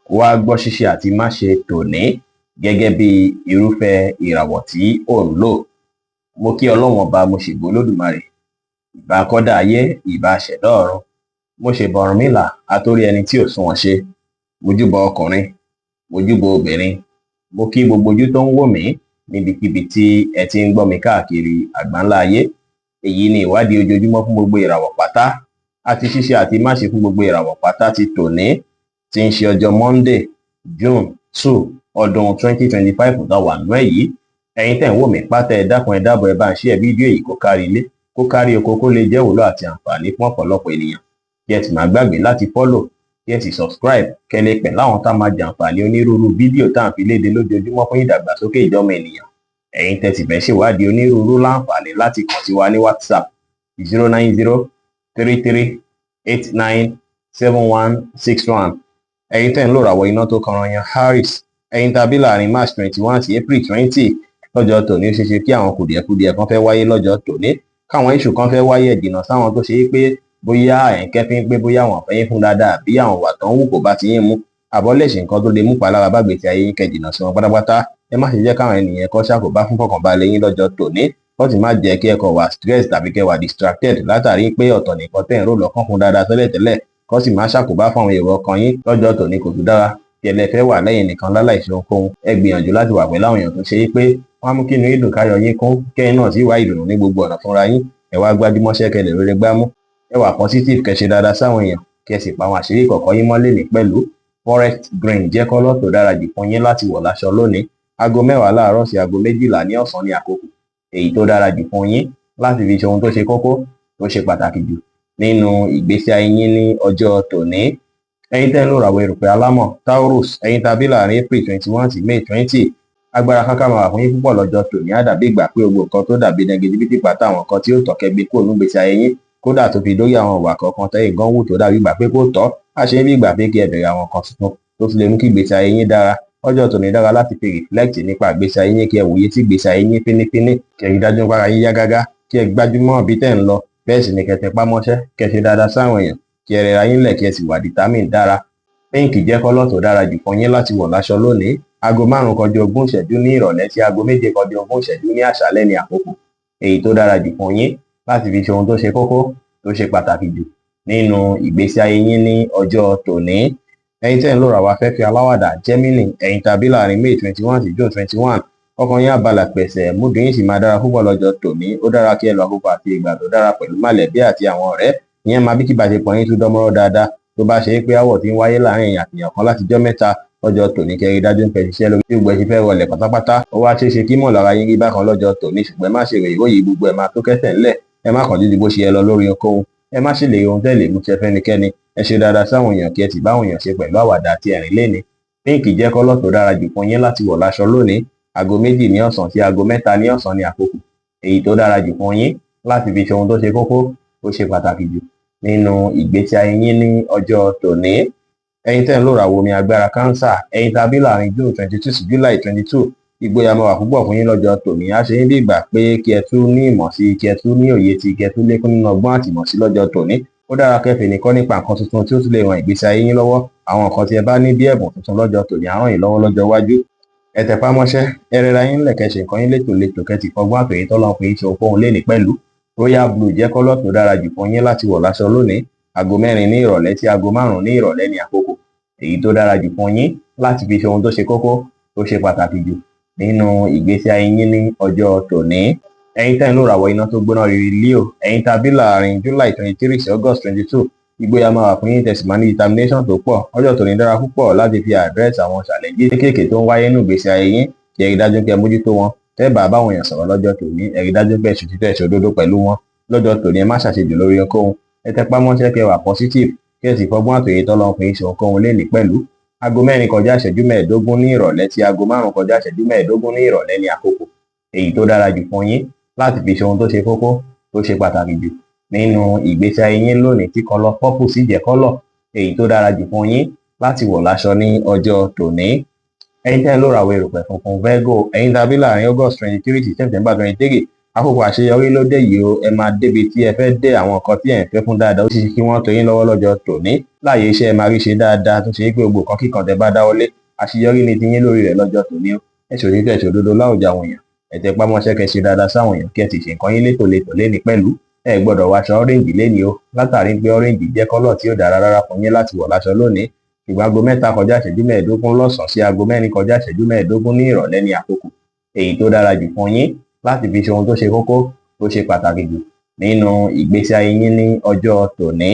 wá gbọ́ ṣíṣe àti máṣe tòní gẹ́gẹ́ bí irúfẹ́ ìràwọ̀ tí ò ń lò. Mo kí Ọlọ́run ọba, mo ṣègbè Olódùmarè, ìbà akọ́dá ayé, ìbà aṣẹ̀dá ọ̀run, mo ṣèbà Ọ̀rúnmìlà atórí ẹni tí ò sunwọ̀n ṣe, mo júbà ọkùnrin, mo júbà obìnrin, mo kí gbogbo ojú tó ń wò mí níbikíbi tí ẹ ti ń gbọ́ mi káàkiri àgbáńlá ayé. Èyí ni ìwádìí ojoojúmọ́ fún gbogbo ìràwọ̀ pátá àti ṣíṣe àti máṣe fún gbogbo ìràwọ̀ pátá ti tòní, tí ń ṣe ọjọ́ Monday, June 2 ọdún 2025 tá wà nínú ẹ̀ yìí. Ẹ̀yin tẹ́ ń wò mí pátá, ẹ dákun ẹ dábọ̀ ẹ bá ń share fídíò yìí kó kárí ilé kó kárí oko, kó lè jẹ́ ìwúlò àti àǹfààní fún ọ̀pọ̀lọpọ̀ ènìyàn. Kí ẹ sì má gbàgbé láti follow, kí ẹ sì subscribe, kẹ́ lè pẹ̀ láwọn tá máa jàǹfààní onírúurú fídíò tá à ń fi léde lójoojúmọ́ fún ìdàgbàsókè ìjọmọ ènìyàn. Ẹ̀yin tẹ́ sì fẹ́ ṣèwádìí onírúurú láǹfààní láti kàn sí wa ní WhatsApp 09033897161. Ẹ̀yin tẹ́ ń lò ràwọ̀ iná tó kanran yan Aries, ẹ̀yin tàbí láàrin March 21 sí April 20 lọ́jọ́ tòní, ó ṣeéṣe kí àwọn kùdìẹ̀kudiẹ kan fẹ́ wáyé lọ́jọ́ tòní, káwọn iṣu kan fẹ́ wáyé jìnnà sáwọn tó ṣe é pé bóyá ẹ̀ǹkẹ́ fi ń pé bóyá àwọn àfẹ́yìn fún dáadáa bí àwọn wà tán wù kó bá ti yín mú, àbọ̀ lè ṣe nǹkan tó lè mú palára bá gbèsè ayé yín, kẹ́ jìnnà sí wọn pátápátá. Ẹ má ṣe jẹ́ káwọn ènìyàn kan ṣàkóbá fún fọkànbalẹ̀ yín lọ́jọ́ tòní, wọ́n sì má jẹ́ kí ẹ kàn wà stress tàbí kẹ́ wà distracted látàrí pé ọ̀tọ̀ nìkan tẹ́ ń rò lọ́kàn fún dáadáa tẹ́lẹ̀tẹ́lẹ̀, kọ́ sì má ṣàkóbá fún àwọn èrò ọkàn yín lọ́jọ́ tòní. Kò tún dára kí ẹlẹ́fẹ́ wà lẹ́yìn nìkan láláì ṣe ohunkóhun. Ẹ gbìyànjú láti wà pẹ̀lú àwọn èèyàn tó ṣe é pé wọ́n á mú kí inú ìdùn káyọ̀ yín kún, kẹ́yìn náà sì wá ìdùnnú ní gbogbo ọ̀nà fúnra yín. Ẹ wá gbájúmọ́ṣẹ́ kẹ́ lè rere gbámú, ẹ wà positive, kẹ́ ṣe dáadáa sáwọn èèyàn, kẹ́ sì pa àwọn àṣírí kọ̀ọ̀kan yín mọ́lẹ̀ ní pẹ̀lú. Forest green jẹ́ kọ́lọ̀ tó dára jù fún yín láti wọ̀ láṣọ lónìí. Aago 10 láàárọ̀ sí aago 12 ní ọ̀sán ní àkókò èyí tó dára jù fún yín láti fi ṣe ohun tó ṣe kókó tó ṣe pàtàkì jù nínú ìgbésí ayé yín ní ọjọ́ tòní. Ẹ̀yin tẹ́ ń lò ràwọ̀ erùpẹ̀ alámọ̀ Taurus, ẹ̀yin tàbí láàrin April 21 sí May 20, agbára kankan máa wà fún yín púpọ̀ lọ́jọ́ tòní. Á dàbí ìgbà pé gbogbo nǹkan tó dàbí negativity pátá, àwọn nǹkan tí ó tọ̀kẹ́ gbé kúrò nínú ìgbésí ayé yín, kódà tó fi dórí àwọn ìwà kọ̀ọ̀kan tẹ́yìn gan wù tó dàbí ìgbà pé kò tọ́. Á ṣe bí ìgbà pé kí ẹ bẹ̀rẹ̀ àwọn nǹkan tuntun tó tún lè mú kí ìgbésí ayé yín dára. Ọjọ́ tòní dára láti fi reflect nípa ìgbésí ayé yín, kí ẹ wòye sí ìgbésí ayé yín fínífíní, kí ẹ rí dájú pé ara yín yá gágá, kí ẹ gbájúmọ́ ibi tẹ́ ń lọ, bẹ́ẹ̀ sì ni kẹ́ tẹpá mọ́ṣẹ́, kẹ́ ṣe dáadáa sáwọn èèyàn, kí ẹ rẹra yín lẹ̀, kí ẹ sì wà determine dára. Pink jẹ́ kọ́lọ̀ tó dára jù fún yín láti wọ̀ láṣọ lónìí. Aago 5:20 ní ìrọ̀lẹ́ sí aago 7:20 ní àṣálẹ́ ní àkókò èyí tó dára jù fún yín láti fi ṣe ohun tó ṣe kókó tó ṣe pàtàkì jù nínú ìgbésí ayé yín ní ọjọ́ tòní. Ẹ̀yin tẹ́ ń lò ràwọ̀ afẹ́fẹ́ aláwàdà Gemini, ẹ̀yin tàbí láàrin May 21 sí June 21, ọkàn yín á balẹ̀ pẹ̀sẹ̀, múdù yín sì máa dára púpọ̀ lọ́jọ́ tòní. Ó dára kí ẹ lo àkókò àti ìgbà tó dára pẹ̀lú mọ̀lẹ́bí àti àwọn ọ̀rẹ́, ìyẹn máa bí kí ìbáṣepọ̀ yín tún dánmọ́rán dáadáa. Tó bá ṣe é pé àwọ̀ tí ń wáyé láàrin èèyàn àti èèyàn kan látijọ́ mẹ́ta lọ́jọ́ tòní, kẹ́ rí dájú pé ṣiṣẹ́ lórí tí gbogbo ẹ ṣe fẹ́ rọlẹ̀ pátápátá. Ó wá ṣeé ṣe kí mọ̀lára yín rí bákan lọ́jọ́ tòní, ṣùgbọ́n ẹ má ṣe ròyìn gbogbo ẹ̀ máa tó kẹ́sẹ̀ ńlẹ̀. Ẹ má kàn dídí bó ṣe yẹ lọ lórí ohunkóhun, ẹ má ṣe lè ohun tẹ́ lè mú ṣe fẹ́nikẹ́ni. Ẹ ṣe dáadáa sáwọn èèyàn, kí ẹ sì bá àwọn èèyàn ṣe pẹ̀lú àwàdà àti ẹ̀rín léni. Pink jẹ́ kọ́lọ̀ tó dára jù fún yín láti wọ̀ láṣọ lónìí. Aago 2 ní ọ̀sán sí aago 3 ní ọ̀sán ní àkókò èyí tó dára jù fún yín láti fi ṣe ohun tó ṣe kókó tó ṣe pàtàkì jù nínú ìgbésí ayé yín ní ọjọ́ tòní. Ẹ̀yin tẹ́ ń lò ràwọ̀ omi agbára Cancer, ẹ̀yin tàbí láàrin June 22 sí July 22, ìgboyà máa wà púpọ̀ fún yín lọ́jọ́ tòní. Á ṣe yín bí ìgbà pé kí ẹ tún ní ìmọ̀ sí, kí ẹ tún ní òye sí, kí ẹ tún lékún nínú ọgbọ́n àti ìmọ̀ sí lọ́jọ́ tòní. Ó dára kẹ́fì nìkan nípa nǹkan tuntun tí ó tún lè ran ìgbésí ayé yín lọ́wọ́. Àwọn nǹkan tí ẹ bá ní bí ẹ̀bùn tuntun lọ́jọ́ tòní á ràn yín lọ́wọ́ lọ́jọ́ iwájú. Ẹ tẹpá mọ́ṣẹ́, ẹ rẹra yín lẹ̀, kẹ́ ṣe nǹkan yín létòlétò, kẹ́ ti fọgbọ́n àtòyé tọ́lọ́run pé ṣe ohunkóhun léni pẹ̀lú. Royal Blue jẹ́ kọ́lọ̀ tó dára jù fún yín láti wọ̀ láṣọ lónìí. Aago 4 ní ìrọ̀lẹ́ sí aago 5 ní ìrọ̀lẹ́ ní àkókò èyí tó dára jù fún yín láti fi ṣe ohun tó ṣe kókó tó ṣe pàtàkì jù nínú ìgbésí ayé yín ní ọjọ́ tòní. Ẹ̀yin tẹ́ ń lò ràwọ̀ iná tó gbóná riri Leo, ẹ̀yin tàbí láàrin July 23 sí August 22, ìgboyà máa wà fún yín, tẹ̀sí máa ní determination tó pọ̀. Ọjọ́ tòní dára púpọ̀ láti fi address àwọn challenges kéékèèké tó ń wáyé nínú ìgbésí ayé yín, kí ẹ rí dájú pé ẹ mójútó wọn. Tẹ́ bá báwọn èèyàn sọ̀rọ̀ lọ́jọ́ tòní, ẹ rí dájú pé ẹ̀sùn títẹ̀ ṣòdodo pẹ̀lú wọn lọ́jọ́ tòní. Ẹ má ṣàṣejù lórí ohunkóhun, ẹ tẹpá mọ́ṣẹ́, kẹ́ wà positive, kí ẹ sì fọgbọ́n àtòyé tọ́lọ́run pé ṣe ohunkóhun léni pẹ̀lú. Aago 4:15 ní ìrọ̀lẹ́ sí aago 5:15 ní ìrọ̀lẹ́ ní àkókò èyí tó dára jù fún yín láti fi ṣe ohun tó ṣe kókó tó ṣe pàtàkì jù nínú ìgbésí ayé yín lónìí, tí kọ́lọ̀ purple sì jẹ́ kọ́lọ̀ èyí tó dára jù fún yín láti wọ̀ láṣọ ní ọjọ́ tòní. Ẹ̀yin tẹ́ ń lò ràwọ̀ erùpẹ̀ funfun Virgo, ẹ̀yin tàbí láàrin August 23 sí September 23, àkókò àṣeyọrí ló dé yìí o, ẹ máa débi tí ẹ fẹ́ dé, àwọn nǹkan tí ẹ ń fẹ́ fún dáadáa ó ṣeé ṣe kí wọ́n tó yín lọ́wọ́ lọ́jọ́ tòní. Láàyè iṣẹ́ ẹ máa rí ṣe dáadáa tó ṣe pé gbogbo nǹkan kíkan tẹ́ bá dáwọ́lé àṣeyọrí ni ti yín lórí rẹ̀ lọ́jọ́ tòní o. Ẹ ṣòtítọ́ ẹ ṣòdodo láwùjọ àwọn èèyàn, ẹ tẹpá mọ́ṣẹ́ kẹ́ ṣe dáadáa sáwọn èèyàn kí ẹ sì ṣe nǹkan yín létòlétò léni pẹ̀lú. Ẹ gbọ́dọ̀ wọ aṣọ orange léni o, látàrí pé orange jẹ́ kọ́lọ̀ tí ó dára rárá fún yín láti wọ̀ láṣọ lónìí. Ṣùgbọ́n aago 3 kọjá ìṣẹ́jú 15 lọ́sàn-án sí aago 4 kọjá ìṣẹ́jú 15 ní ìrọ̀lẹ́ ní àkókò èyí tó dára jù fún yín láti fi ṣe ohun tó ṣe kókó tó ṣe pàtàkì jù nínú ìgbésí ayé yín ní ọjọ́ tòní.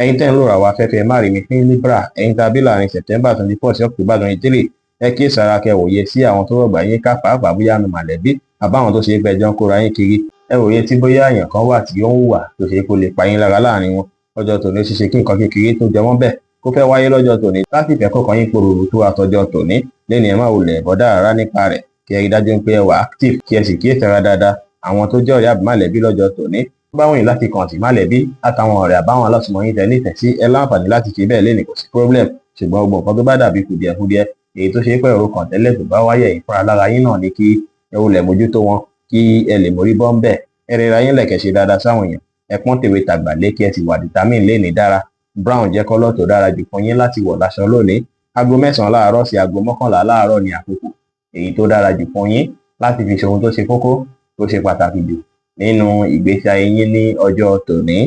Ẹ̀yin tẹ́ ń lò ràwọ̀ afẹ́fẹ́ má rí mi fún Libra, ẹ̀yin tàbí láàrin September 24 sí October 23, ẹ kí sára kẹ́ wòye sí àwọn tó rọ̀gbà yín ká pàápàá bóyá nu mọ̀lẹ́bí àbáwọn tó ṣe é pẹjọ́ ń kóra yín kiri. Ẹ wòye tí bóyá èèyàn kan wà tí ó ń hùwà tó ṣe kó lè pa yín lára láàrin wọn. Ọjọ́ tòní ó ṣeéṣe kí nǹkan kékeré tó jẹ wọ́n bẹ́ẹ̀ kó fẹ́ wáyé lọ́jọ́ tòní láti ìfẹ́ kọ̀ọ̀kan yín poròrò tó àtọjọ́ tòní. Lẹ́ni ẹ má wulẹ̀ bọ́dá rárá nípa rẹ̀, kí ẹ rí dájú pé ẹ wà active kí ẹ sì kíyèsára dáadáa àwọn tó jẹ́ ọ̀rẹ́ àbí mọ̀lẹ́bí lọ́jọ́ tòní. Bá wọ̀nyí láti kàn sí mọ̀lẹ́bí àtàwọn ọ̀rẹ́ àbáwọn alásùnmọ́ yín tẹ́ nífẹ̀ẹ́ sí, ẹ láǹfààní láti ṣe bẹ́ẹ̀ lẹ́ni kò sí problem. Ṣùgbọ́n gbogbo nǹkan tó bá dàbí kùdìẹ̀kudiẹ èyí tó ṣe pé ọ̀rọ̀ kan tẹ́lẹ̀ tó bá wáyé yìí fúnra lára yín náà ni kí ẹ wulẹ̀ mójútó wọn kí ẹ lè mórí bọ́ ń bẹ̀. Ẹ rẹra yín lẹ̀kẹ̀ ṣe dáadáa sáwọn èèyàn, ẹ pọ́n tèwe tàgbà lé kí ẹ sì wà determine léni dára. Brown jẹ́ kọ́lọ̀ tó dára jù fún yín láti wọ̀ láṣọ lónìí. Aago 9 láàárọ̀ sí aago 11 láàárọ̀ ní àkókò èyí tó dára jù fún yín láti fi ṣe ohun tó ṣe kókó tó ṣe pàtàkì jù nínú ìgbésí ayé yín ní ọjọ́ tòní.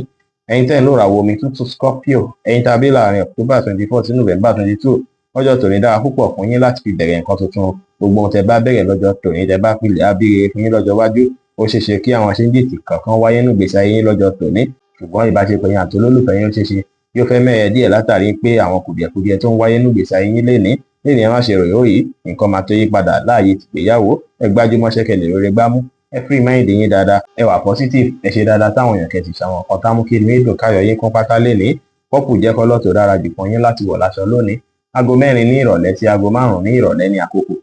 Ẹ̀yin tẹ́ ń lò ràwọ̀ omi tútù Scorpio, ẹ̀yin tàbí láàrin October 24 sí November 22, ọjọ́ tòní dára púpọ̀ fún yín láti fi bẹ̀rẹ̀ nǹkan tuntun. Gbogbo ohun tẹ́ bá bẹ̀rẹ̀ lọ́jọ́ tòní tẹ́ bá pilẹ̀ abíire fún yín lọ́jọ́ iwájú. Ó ṣeéṣe kí àwọn ṣéńjìtì kankan wáyé nínú ìgbésí ayé yín lọ́jọ́ tòní, ṣùgbọ́n ìbáṣepọ̀ yín àti olólùfẹ́ yín ó ṣeéṣe yóò fẹ́ mẹ́rẹ̀ díẹ̀ látàrí pé àwọn kùdìẹ̀kudiẹ tó ń wáyé nínú ìgbésí ayé yín lénìí ẹ má ṣe ròyìn òyì nǹkan máa tó yí padà láàyè tìgbéyàwó. Ẹ gbájúmọ́ṣẹ́ kẹ́ lè rere gbámú, ẹ free mind yín dáadáa, ẹ wà positive, ẹ ṣe dáadáa táwọn èèyàn kẹ́ sì ṣàwọn nǹkan tá mú kí inú ìdùn káyọ̀ yín kún pátá lénìí. Purple jẹ́ kọ́lọ̀ tó dára jù fún yín láti wọ̀ láṣọ lónìí. Aago 4 ní ìrọ̀lẹ́ sí aago 5 ní ìrọ̀lẹ́ ní àkókò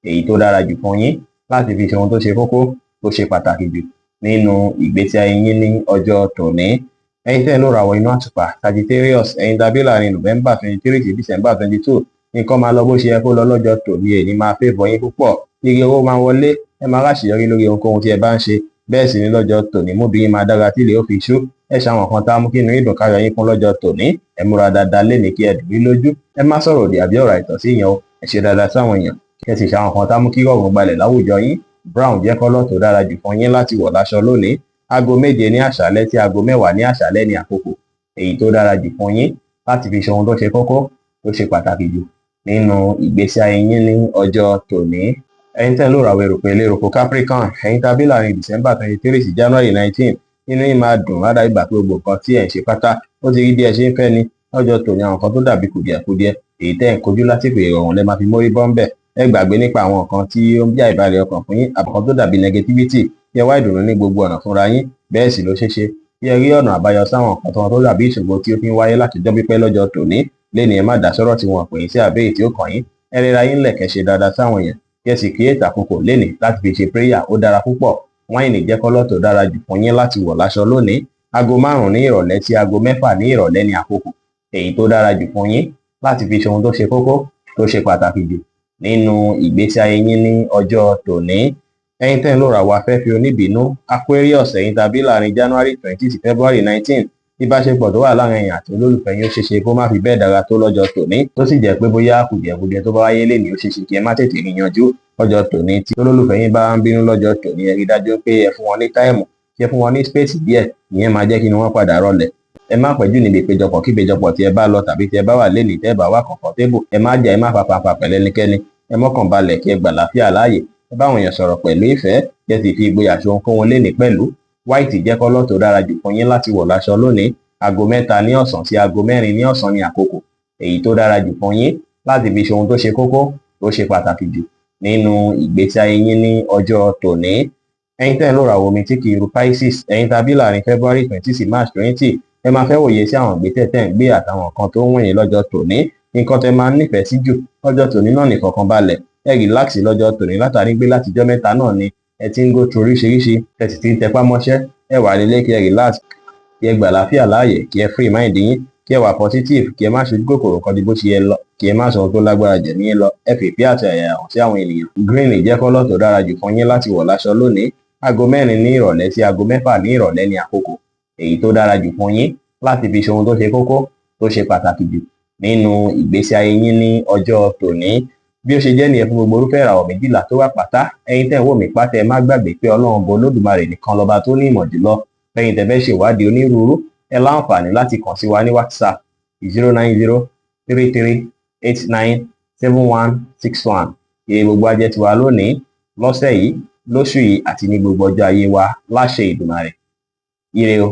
èyí tó dára jù fún yín láti fi ṣe ohun tó ṣe kókó tó ṣe pàtàkì jù nínú ìgbésí ayé yín ní ọjọ́ tòní. Ẹ̀yin tẹ́ ń lò ràwọ̀ inú àtùpà Sagittarius, ẹ̀yin tàbí láàrin November 23 sí December 22, nǹkan máa lọ bó ṣe yẹ kó lọ lọ́jọ́ tòní. Èyí máa favour yín púpọ̀, ire owó máa wọlé, ẹ máa láṣeyọrí lórí ohunkóhun tí ẹ bá ń ṣe. Bẹ́ẹ̀ sì ni lọ́jọ́ tòní móbìnrin máa dára tí ilé ó fi ṣú. Ẹ ṣàwọn kan tá mú kí inú ìdùn káyọ̀ yín kún lọ́jọ́ tòní. Ẹ múra dáadáa lénìí kí ẹ dùn rí lójú, ẹ má sọ̀rọ̀ òdì àbí ọ̀rọ̀ àìtọ́ sí yẹn o. Ẹ ṣe dáadáa sáwọn èèyàn kí ẹ sì ṣàwọn kan tá mú kí rọrùn gbalẹ̀ láwùjọ yín. Brown jẹ́ kọ́lọ̀ tó dára jù fún yín láti wọ̀ láṣọ lónìí. Aago 7 ní àṣálẹ́ sí aago 10 ní àṣálẹ́ ní àkókò èyí tó dára jù fún yín láti fi ṣe ohun tó ṣe kókó tó ṣe pàtàkì jù nínú ìgbésí ayé yín ní ọjọ́ tòní. Ẹ̀yin tẹ́ ń lò ràwọ̀ èròpè léròpò Capricorn, ẹ̀yin tàbí láàrin December 23 sí January 19, inú yín máa dùn ládàá ìgbà pé gbogbo nǹkan tí ẹ̀ ń ṣe pátá ó ti rí bí ẹ ṣe ń fẹ́ ni. Lọ́jọ́ tòní àwọn nǹkan tó dàbí kùdìẹ̀kudiẹ èyí tẹ́ ń kojú lásìkò ìrọ̀rùn lẹ máa fi mórí bọ́ ń bẹ̀. Ẹ gbàgbé nípa àwọn nǹkan tí ó ń bí àìbalẹ̀ ọkàn fún yín àbùkàn tó dàbí negativity, yẹ wá ìdùnnú ní gbogbo ọ̀nà fúnra yín. Bẹ́ẹ̀ sì ló ṣeéṣe kí ẹ rí ọ̀nà àbáyọ sáwọn nǹkan tó dàbí ìṣòro tí ó fi ń wáyé látijọ́ pípẹ́ lọ́jọ́ tòní. Léni ẹ má dá sọ́rọ̀ tí wọ́n pè yín sí àbẹ́yìí tí ó kàn yín. Ẹ rẹra yín lẹ̀kẹ̀ ṣe dáadáa sáwọn èèyàn kí ẹ sì create àkókò léni láti fi ṣe prayer, ó dára púpọ̀. Wáìnì jẹ́ kọ́lọ̀ tó dára jù fún yín láti wọ̀ láṣọ lónìí. Aago 5 ní ìrọ̀lẹ́ sí aago 6 ní ìrọ̀lẹ́ ní àkókò èyí tó dára jù fún yín láti fi ṣe ohun tó ṣe kókó tó ṣe pàtàkì jù nínú ìgbésí ayé yín ní ọjọ́ tòní. Ẹ̀yin tẹ́ ń lò ràwọ̀ afẹ́fẹ́ oníbínú Aquarius, ẹ̀yin tàbí láàrin January 20 sí February 19, ìbáṣepọ̀ tó wà láàrin ẹ̀yin àti olólùfẹ́ yín ó ṣeéṣe kó má fi bẹ́ẹ̀ dára tó lọ́jọ́ tòní, tó sì jẹ́ pé bóyá kùdìẹ̀kudiẹ tó bá wáyé lénìí ó ṣeéṣe kí ẹ má tètè rí yanjú lọ́jọ́ tòní. Tí olólùfẹ́ yín bá ń bínú lọ́jọ́ tòní, ẹ rí dájú pé ẹ fún wọn ní táìmù, kí ẹ fún wọn ní space díẹ̀, ìyẹn máa jẹ́ kí wọ́n padà rọlẹ̀. Ẹ má pẹ́jù níbi ìpéjọpọ̀ kí ìpéjọpọ̀ tí ẹ bá lọ tàbí tí ẹ bá wà lénìí tẹ́ bá wà comfortable. Ẹ má jà, ẹ má fàfàfà pẹ̀lú ẹnikẹ́ni, ẹ mọ́kàn balẹ̀ kí ẹ gbà láfíà láàyè. Ẹ bá àwọn èèyàn sọ̀rọ̀ pẹ̀lú ìfẹ́ kí ẹ sì fi ìgboyà ṣe ohunkóhun lénìí pẹ̀lú. White jẹ́ kọ́lọ̀ tó dára jù fún yín láti wọ̀ láṣọ lónìí. Aago 3 ní ọ̀sán sí aago 4 ní ọ̀sán ní àkókò èyí tó dára jù fún yín láti fi ṣe ohun tó ṣe kókó tó ṣe pàtàkì jù nínú ìgbésí ayé yín ní ọjọ́ tòní. Ẹ̀yin tẹ́ ń lò ràwọ̀ omi tí kì í ru Pisces, ẹ̀yin tàbí láàrin February 20 sí March 20, ẹ máa fẹ́ wòye sí àwọn ìgbésẹ̀ tẹ́ ń gbé àtàwọn nǹkan tó ń wọ̀nyí lọ́jọ́ tòní. Nǹkan tẹ́ máa ń nífẹ̀ẹ́ sí jù lọ́jọ́ tòní náà ní ìfọ̀kànbalẹ̀. Ẹ relax lọ́jọ́ tòní látàrí pé látijọ́ mẹ́ta náà ni ẹ ti ń go through oríṣiríṣi, ẹ sì ti ń tẹpá mọ́ṣẹ́. Ẹ wà nílé kí ẹ relax, kí ẹ gbà láfíà láàyè, kí ẹ free mind yín, kí ẹ wà positive, kí ẹ má ṣe kòkòrò kan di bó ṣe yẹ lọ, kí ẹ má sọ ohun tó lágbára jẹ̀ ní lọ. Ẹ fèpé àti àyà hàn sí àwọn ènìyàn. Green jẹ́ kọ́lọ̀ tó dára jù fún yín láti wọ̀ láṣọ lónìí. aago 4 ní ìrọ̀lẹ́ sí aago 6 ní ìrọ̀lẹ́ ní àkókò èyí tó dára jù fún yín láti fi ṣe ohun tó ṣe kókó tó ṣe pàtàkì jù nínú ìgbésí ayé yín ní ọjọ́ tòní. Bí ó ṣe jẹ́ nìyẹn fún gbogbo irúfẹ́ ìràwọ̀ méjìlá tó wà pátá. Ẹ̀yin tẹ́ ń wò mí pátá, ẹ má gbàgbé pé Ọlọ́run Ọba Olódùmarè nìkan lọba tó ní ìmọ̀ jùlọ. Lẹ́yìn tẹ́ fẹ́ ṣèwádìí onírúurú, ẹ láǹfààní láti kàn sí wa ní WhatsApp 09033897161. Ire gbogbo á jẹ́ tiwa lónìí, lọ́sẹ̀ yìí, lóṣù yìí àti ní gbogbo ọjọ́ ayé wa láṣẹ Èdùmàrè. Ire o.